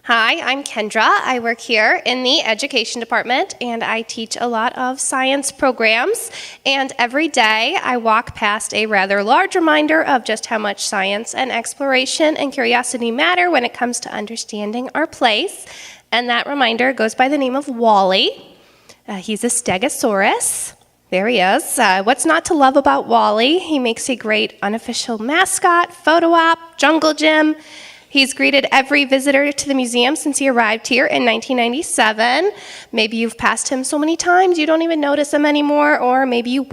Hi, I'm Kendra. I work here in the education department and I teach a lot of science programs. And every day I walk past a rather large reminder of just how much science and exploration and curiosity matter when it comes to understanding our place. And that reminder goes by the name of Wally. He's a Stegosaurus. There he is. What's not to love about Wally? He makes a great unofficial mascot, photo op, jungle gym. He's greeted every visitor to the museum since he arrived here in 1997. Maybe you've passed him so many times you don't even notice him anymore, or maybe you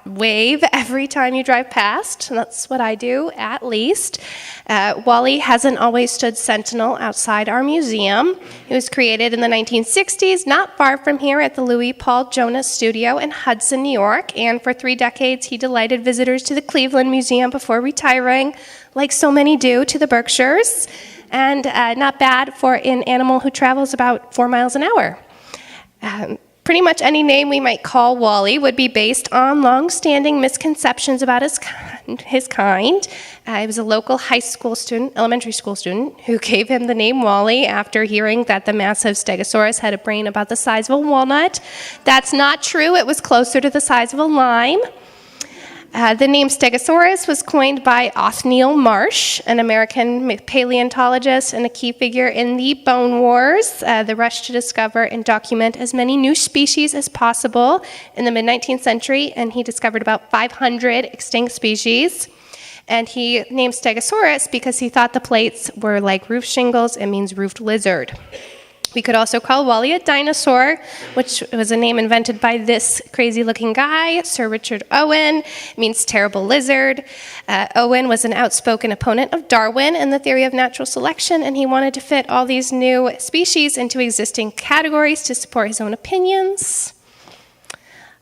wave every time you drive past. That's what I do, at least. Wally hasn't always stood sentinel outside our museum. He was created in the 1960s, not far from here at the Louis Paul Jonas Studio in Hudson, New York, and for 3 decades he delighted visitors to the Cleveland Museum before retiring, like so many do, to the Berkshires, and not bad for an animal who travels about 4 miles an hour. Pretty much any name we might call Wally would be based on long-standing misconceptions about his kind. He was a local elementary school student, who gave him the name Wally after hearing that the massive Stegosaurus had a brain about the size of a walnut. That's not true. It was closer to the size of a lime. The name Stegosaurus was coined by OTHNIEL MARSH, an American paleontologist and a key figure in the Bone Wars, the rush to discover and document as many new species as possible in the mid-19th century, and he discovered about 500 extinct species. And he named Stegosaurus because he thought the plates were like roof shingles. It means roofed lizard. We could also call Wally a dinosaur, which was a name invented by this crazy-looking guy, Sir Richard Owen. It means terrible lizard. Owen was an outspoken opponent of Darwin and the theory of natural selection, and he wanted to fit all these new species into existing categories to support his own opinions.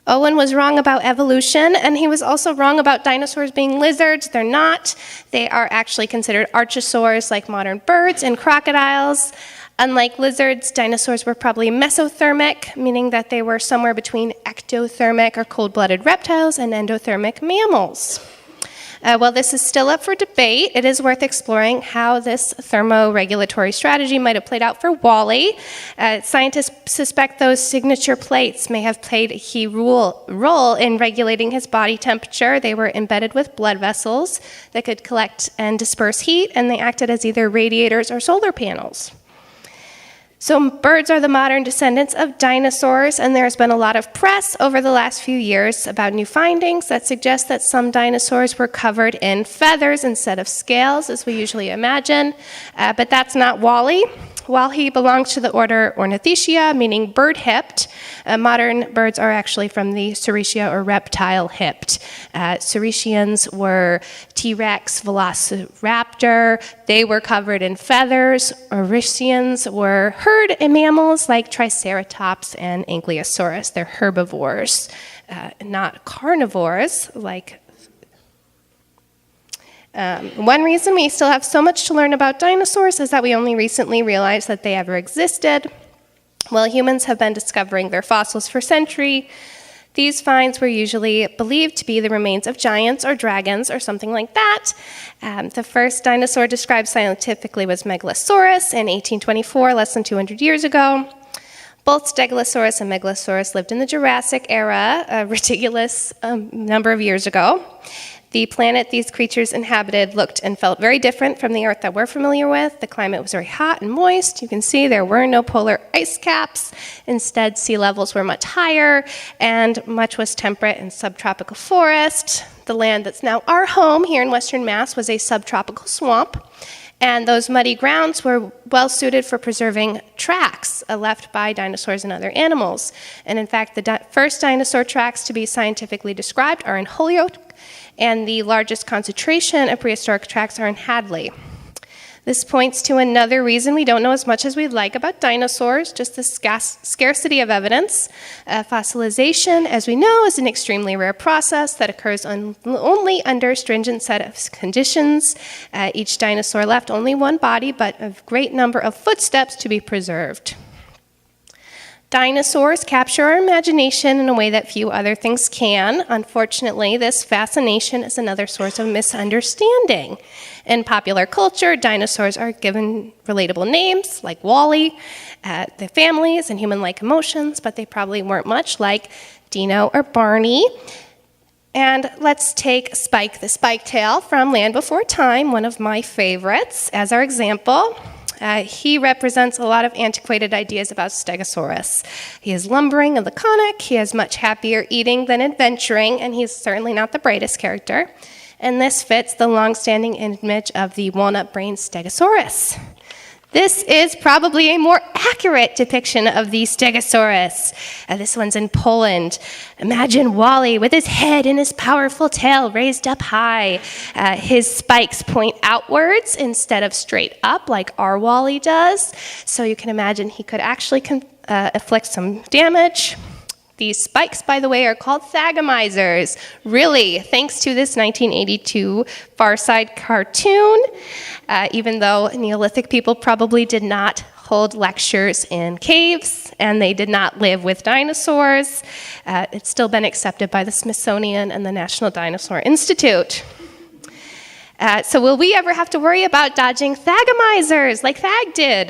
Owen was wrong about evolution, and he was also wrong about dinosaurs being lizards. They're not. They are actually considered archosaurs like modern birds and crocodiles. Unlike lizards, dinosaurs were probably mesothermic, meaning that they were somewhere between ectothermic or cold-blooded reptiles and endothermic mammals. While this is still up for debate, it is worth exploring how this thermoregulatory strategy might have played out for Wally. Scientists suspect those signature plates may have played a key role in regulating his body temperature. They were embedded with blood vessels that could collect and disperse heat, and they acted as either radiators or solar panels. So birds are the modern descendants of dinosaurs, and there's been a lot of press over the last few years about new findings that suggest that some dinosaurs were covered in feathers instead of scales, as we usually imagine. But that's not Wally. While he belongs to the order Ornithischia, meaning bird-hipped, modern birds are actually from the Saurischia or reptile-hipped. Saurischians were T-Rex, Velociraptor. They were covered in feathers. Oryxians were herd mammals like Triceratops and Ankylosaurus. They're herbivores, not carnivores like. One reason we still have so much to learn about dinosaurs is that we only recently realized that they ever existed. While humans have been discovering their fossils for centuries, these finds were usually believed to be the remains of giants or dragons or something like that. The first dinosaur described scientifically was Megalosaurus in 1824, less than 200 years ago. Both Stegosaurus and Megalosaurus lived in the Jurassic era, a ridiculous number of years ago. The planet these creatures inhabited looked and felt very different from the Earth that we're familiar with. The climate was very hot and moist. You can see there were no polar ice caps. Instead, sea levels were much higher, and much was temperate and subtropical forest. The land that's now our home here in Western Mass was a subtropical swamp, and those muddy grounds were well suited for preserving tracks left by dinosaurs and other animals. And in fact, the first dinosaur tracks to be scientifically described are in Holyoke, and the largest concentration of prehistoric tracks are in Hadley. This points to another reason we don't know as much as we'd like about dinosaurs, just the scarcity of evidence. Fossilization, as we know, is an extremely rare process that occurs only under a stringent set of conditions. Each dinosaur left only one body, but a great number of footsteps to be preserved. Dinosaurs capture our imagination in a way that few other things can. Unfortunately, this fascination is another source of misunderstanding. In popular culture, dinosaurs are given relatable names like Wally, the families, and human-like emotions, but they probably weren't much like Dino or Barney. And let's take Spike the Spiketail from Land Before Time, one of my favorites, as our example. He represents a lot of antiquated ideas about Stegosaurus. He is lumbering and laconic, he is much happier eating than adventuring, and he's certainly not the brightest character. And this fits the long-standing image of the walnut-brained Stegosaurus. This is probably a more accurate depiction of the Stegosaurus. This one's in Poland. Imagine Wally with his head and his powerful tail raised up high. His spikes point outwards instead of straight up like our Wally does. So you can imagine he could actually inflict some damage. These spikes, by the way, are called THAGOMIZERS. Really, thanks to this 1982 Far Side cartoon, even though Neolithic people probably did not hold lectures in caves and they did not live with dinosaurs, it's still been accepted by the Smithsonian and the National Dinosaur Institute. So will we ever have to worry about dodging THAGOMIZERS like Thag did?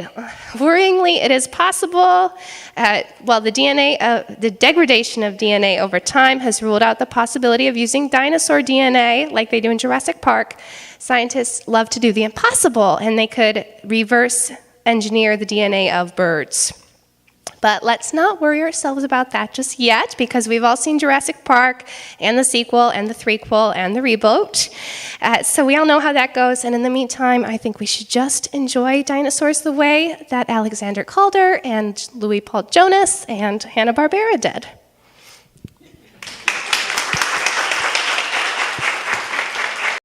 Worryingly, it is possible. The degradation of DNA over time has ruled out the possibility of using dinosaur DNA like they do in Jurassic Park. Scientists love to do the impossible, and they could reverse engineer the DNA of birds. But let's not worry ourselves about that just yet, because we've all seen Jurassic Park and the sequel and the threequel and the reboot. So we all know how that goes. And in the meantime, I think we should just enjoy dinosaurs the way that Alexander Calder and Louis Paul Jonas and Hanna-Barbera did.